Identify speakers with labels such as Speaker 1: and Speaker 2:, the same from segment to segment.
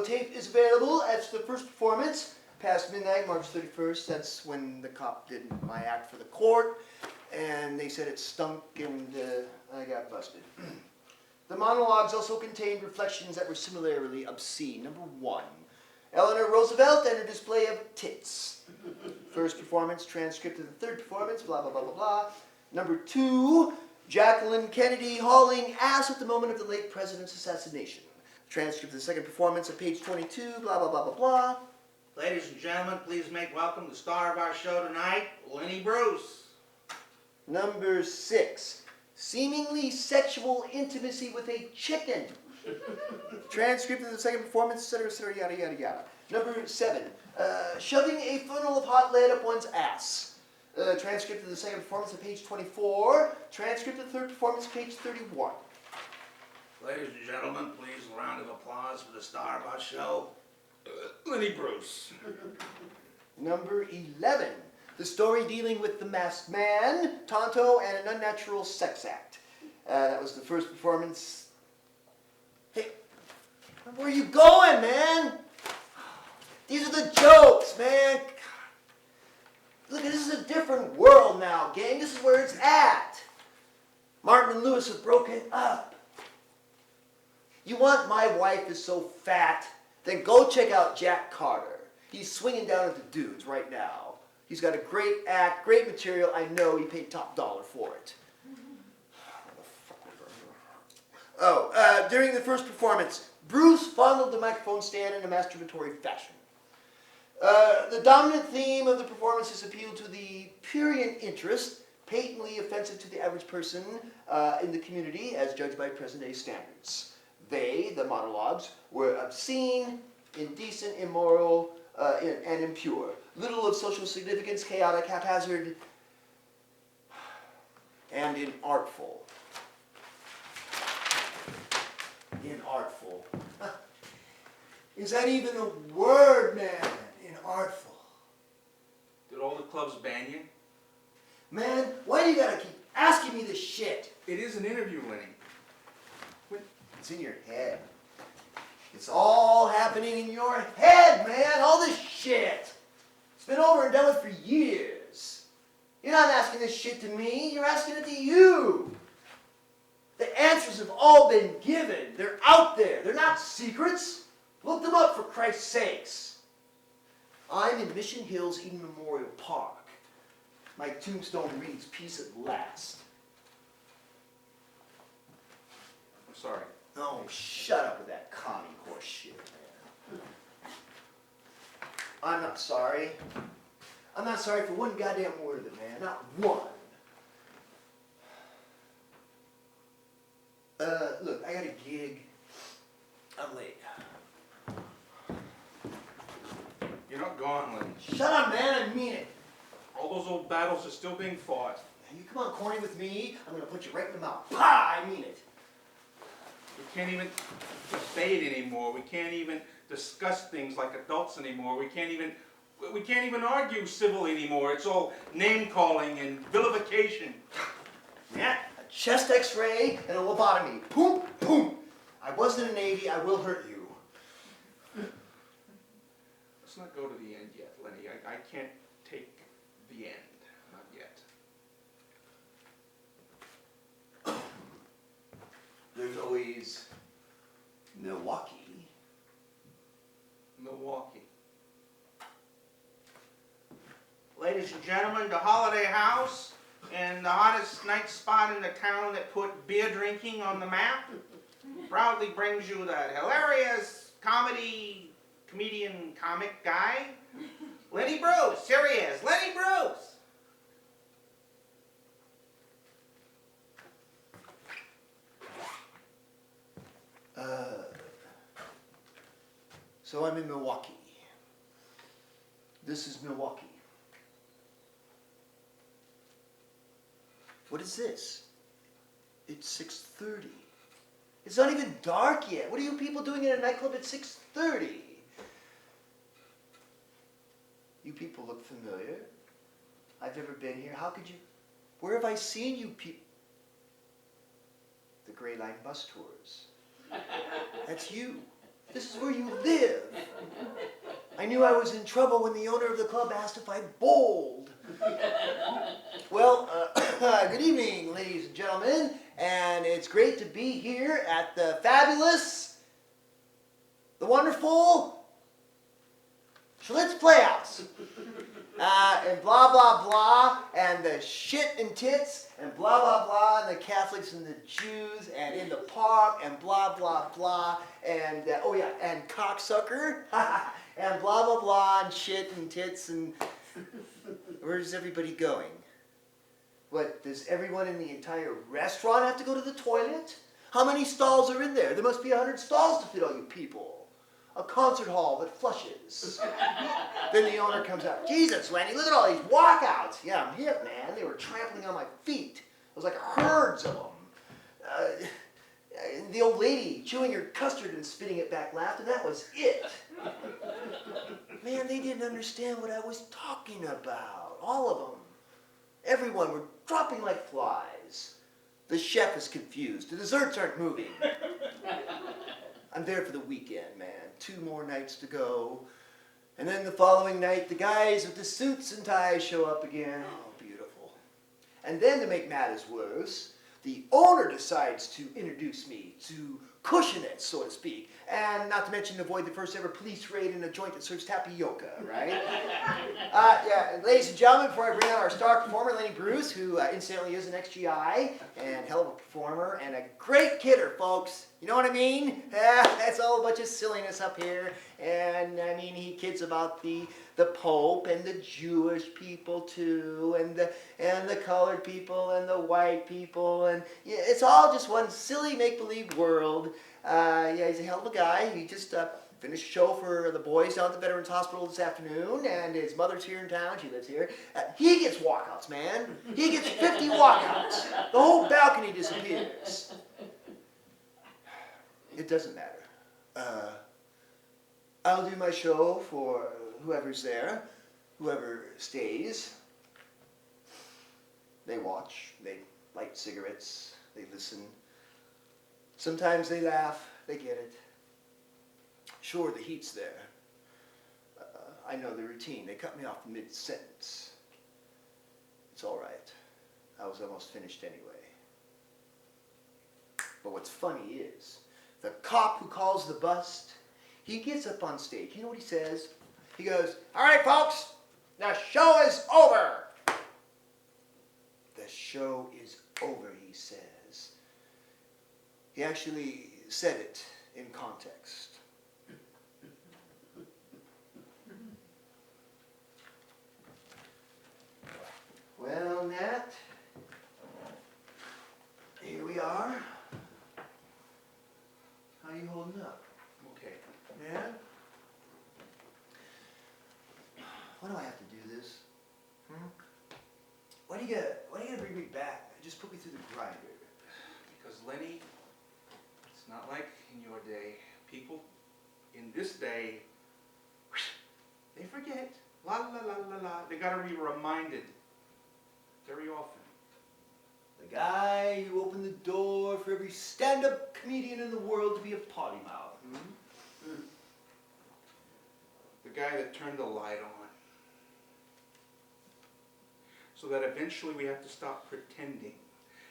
Speaker 1: tape is available. That's the first performance, past midnight, March 31st. That's when the cop did my act for the court, and they said it stunk, and I got busted. The monologues also contained reflections that were similarly obscene. Number 1, Eleanor Roosevelt and her display of tits. First performance, transcript of the third performance, blah, blah, blah, blah, blah. Number 2, Jacqueline Kennedy hauling ass at the moment of the late president's assassination. Transcript of the second performance at page 22, blah, blah, blah, blah, blah.
Speaker 2: Ladies and gentlemen, please make welcome the star of our show tonight, Lenny Bruce.
Speaker 1: Number 6, seemingly sexual intimacy with a chicken. Transcript of the second performance, etc., yada, yada, yada. Number 7, shoving a funnel of hot lead up one's ass. Transcript of the second performance at page 24. Transcript of the third performance, page 31.
Speaker 2: Ladies and gentlemen, please a round of applause for the star of our show, Lenny Bruce.
Speaker 1: Number 11, the story dealing with the masked man, Tonto, and an unnatural sex act. That was the first performance. Hey, where are you going, man? These are the jokes, man. Look, this is a different world now, gang. This is where it's at. Martin and Lewis have broken up. You want My Wife Is So Fat? Then go check out Jack Carter. He's swinging down at the dudes right now. He's got a great act, great material. I know he paid top dollar for it. Oh, during the first performance, Bruce fondled the microphone stand in a masturbatory fashion. The dominant theme of the performance is appeal to the prurient interest, patently offensive to the average person in the community as judged by present-day standards. They, the monologues, were obscene, indecent, immoral, and impure. Little of social significance, chaotic, haphazard, and inartful. Inartful. Is that even a word, man? Inartful.
Speaker 2: Did all the clubs ban you?
Speaker 1: Man, why do you gotta keep asking me this shit?
Speaker 2: It is an interview, Lenny.
Speaker 1: It's in your head. It's all happening in your head, man. All this shit. It's been over and done with for years. You're not asking this shit to me. You're asking it to you. The answers have all been given. They're out there. They're not secrets. Look them up for Christ's sakes. I'm in Mission Hills Eden Memorial Park. My tombstone reads, "Peace at last."
Speaker 2: I'm sorry.
Speaker 1: Oh, shut up with that commie horse shit, man. I'm not sorry. I'm not sorry for one goddamn word of it, man. Not one. Look, I got a gig. I'm late.
Speaker 2: You're not gone, Lenny.
Speaker 1: Shut up, man. I mean it.
Speaker 2: All those old battles are still being fought.
Speaker 1: Now, you come on corny with me, I'm going to put you right in the mouth. Pah! I mean it.
Speaker 2: We can't even debate anymore. We can't even discuss things like adults anymore. We can't even argue civilly anymore. It's all name-calling and vilification.
Speaker 1: Yeah, a chest x-ray and a lobotomy. Boom, boom. I was in the Navy. I will hurt you.
Speaker 2: Let's not go to the end yet, Lenny. I can't take the end. Not yet.
Speaker 1: There's always Milwaukee.
Speaker 2: Milwaukee. Ladies and gentlemen, the Holiday House and the hottest night spot in the town that put beer drinking on the map proudly brings you that hilarious comedian comic guy, Lenny Bruce. Here he is, Lenny Bruce.
Speaker 1: So I'm in Milwaukee. This is Milwaukee. What is this? It's 6:30. It's not even dark yet. What are you people doing in a nightclub at 6:30? You people look familiar. I've never been here. How could you? Where have I seen you people? The Gray Line bus tours. That's you. This is where you live. knew I was in trouble when the owner of the club asked if I bowled. Well, good evening, ladies and gentlemen, and it's great to be here at the fabulous, the wonderful Schlitz Playhouse. And blah, blah, blah, and the shit and tits, and blah, blah, blah, and the Catholics and the Jews, and in the park, and blah, blah, blah, and, oh yeah, and cocksucker, and blah, blah, blah, and shit and tits, and where's everybody going? What, does everyone in the entire restaurant have to go to the toilet? How many stalls are in there? There must be 100 stalls to fit all you people. A concert hall that flushes. Then the owner comes out. Jesus, Lenny, look at all these walkouts. Yeah, I'm hip, man. They were trampling on my feet. It was like herds of them. The old lady chewing her custard and spitting it back laughed, and that was it. Man, they didn't understand what I was talking about. All of them. Everyone were dropping like flies. The chef is confused. The desserts aren't moving. I'm there for the weekend, man. 2 more nights to go. And then the following night, the guys with the suits and ties show up again. Oh, beautiful. And then to make matters worse, the owner decides to introduce me, to cushion it, so to speak. And not to mention avoid the first ever police raid in a joint that serves tapioca, right? Yeah, and ladies and gentlemen, before I bring out our star performer, Lenny Bruce, who incidentally is an ex-GI, and hell of a performer, and a great kidder, folks. You know what I mean? That's all a bunch of silliness up here. And I mean, he kids about the Pope and the Jewish people too, and the colored people and the white people, and yeah, it's all just one silly make-believe world. Yeah, he's a hell of a guy. He just finished a show for the boys down at the Veterans Hospital this afternoon, and his mother's here in town. She lives here. He gets walkouts, man. He gets 50 walkouts. The whole balcony disappears. It doesn't matter. I'll do my show for whoever's there, whoever stays. They watch, they light cigarettes, they listen. Sometimes they laugh, they get it. Sure, the heat's there. I know the routine. They cut me off mid-sentence. It's all right. I was almost finished anyway. But what's funny is, the cop who calls the bust, he gets up on stage. You know what he says? He goes, "All right, folks, the show is over." The show is over, he says. He actually said it in context. Well, Nat, here we are. How you holding up?
Speaker 2: Okay.
Speaker 1: Yeah? Why do I have to do this? Why do you gotta bring me back? Just put me through the grinder.
Speaker 2: Because Lenny, it's not like in your day. People in this day, they forget. La la la la la. They gotta be reminded very often.
Speaker 1: The guy who opened the door for every stand-up comedian in the world to be a potty mouth.
Speaker 2: The guy that turned the light on. So that eventually we have to stop pretending.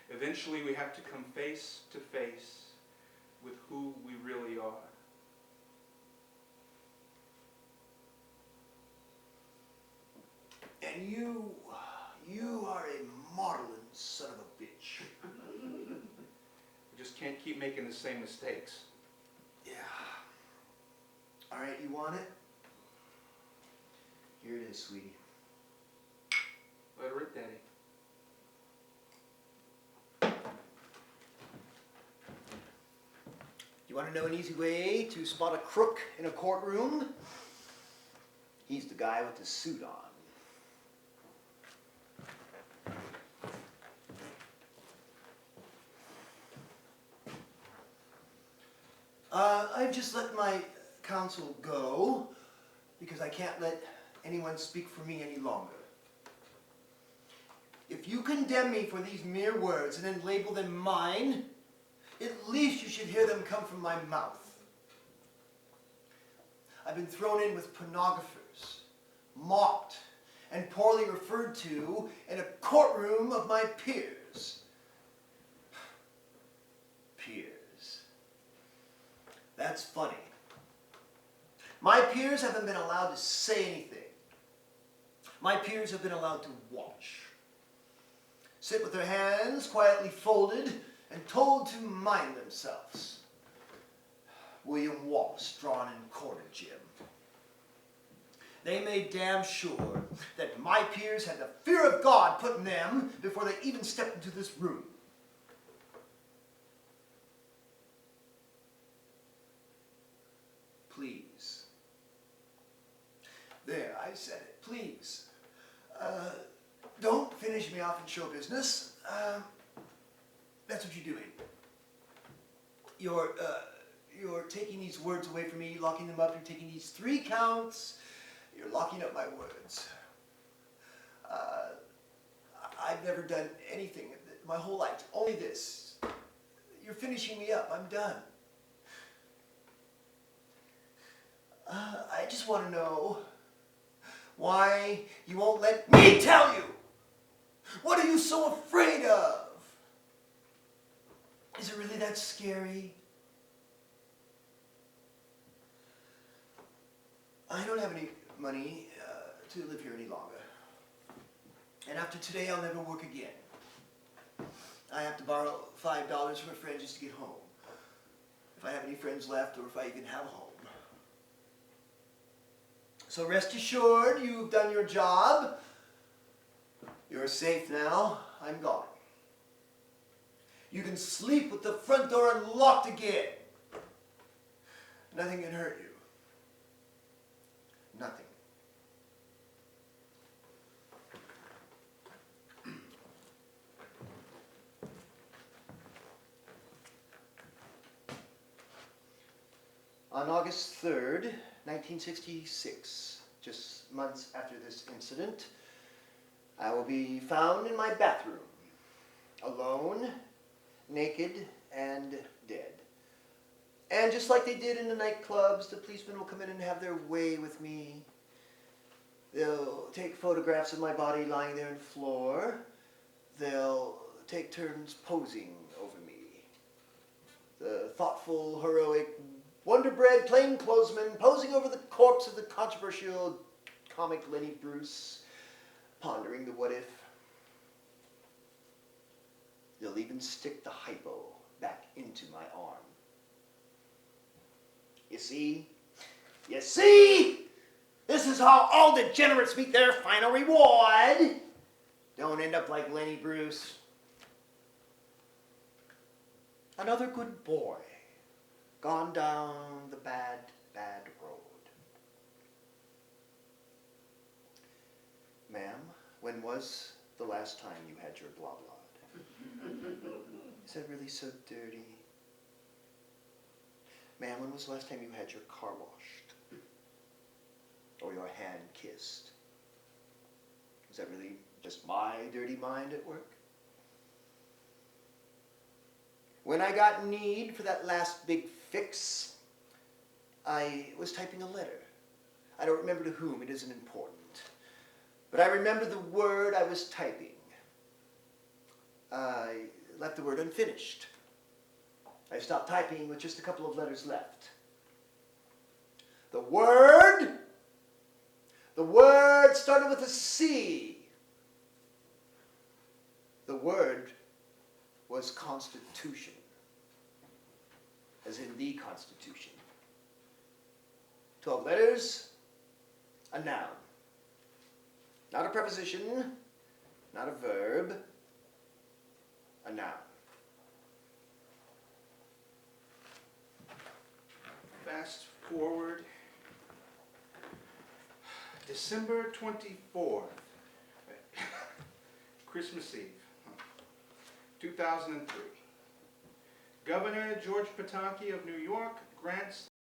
Speaker 2: Eventually we have to come face to face with who we really are.
Speaker 1: And you are a maudlin son of a bitch.
Speaker 2: We just can't keep making the same mistakes.
Speaker 1: Yeah. All right, you want it? Here it is, sweetie.
Speaker 2: Let her rip, Daddy.
Speaker 1: You want to know an easy way to spot a crook in a courtroom? He's the guy with the suit on. I've just let my counsel go because I can't let anyone speak for me any longer. If you condemn me for these mere words and then label them mine, at least you should hear them come from my mouth. I've been thrown in with pornographers, mocked, and poorly referred to in a courtroom of my peers. Peers. That's funny. My peers haven't been allowed to say anything. My peers have been allowed to watch. Sit with their hands quietly folded and told to mind themselves. William Wallace drawn and quartered, Jim. They made damn sure that my peers had the fear of God put in them before they even stepped into this room. Please. There, I said it. Please. Don't finish me off in show business. That's what you're doing. You're taking these words away from me, locking them up. You're taking these 3 counts. You're locking up my words. I've never done anything my whole life. Only this. You're finishing me up. I'm done. I just want to know why you won't let me tell you. What are you so afraid of? Is it really that scary? I don't have any money to live here any longer. And after today, I'll never work again. I have to borrow $5 from a friend just to get home. If I have any friends left, or if I even have a home. So rest assured, you've done your job. You're safe now. I'm gone. You can sleep with the front door unlocked again. Nothing can hurt you. Nothing. On August 3rd, 1966, just months after this incident, I will be found in my bathroom, alone, naked, and dead. And just like they did in the nightclubs, the policemen will come in and have their way with me. They'll take photographs of my body lying there on the floor. They'll take turns posing over me. The thoughtful, heroic, wonder-bred plainclothesman posing over the corpse of the controversial comic Lenny Bruce, pondering the what if. They'll even stick the hypo back into my arm. You see? This is how all degenerates meet their final reward. Don't end up like Lenny Bruce. Another good boy, gone down the bad, bad road. Ma'am, when was the last time you had your blah blah? Is that really so dirty? Ma'am, when was the last time you had your car washed? Or your hand kissed? Is that really just my dirty mind at work? When I got need for that last big fix, I was typing a letter. I don't remember to whom, it isn't important. But I remember the word I was typing. I left the word unfinished. I stopped typing with just a couple of letters left. The word started with a C. The word was Constitution, as in the Constitution. 12 letters, a noun. Not a preposition, not a verb, a noun.
Speaker 2: Fast forward. December 24th, Christmas Eve, 2003. Governor George Pataki of New York grants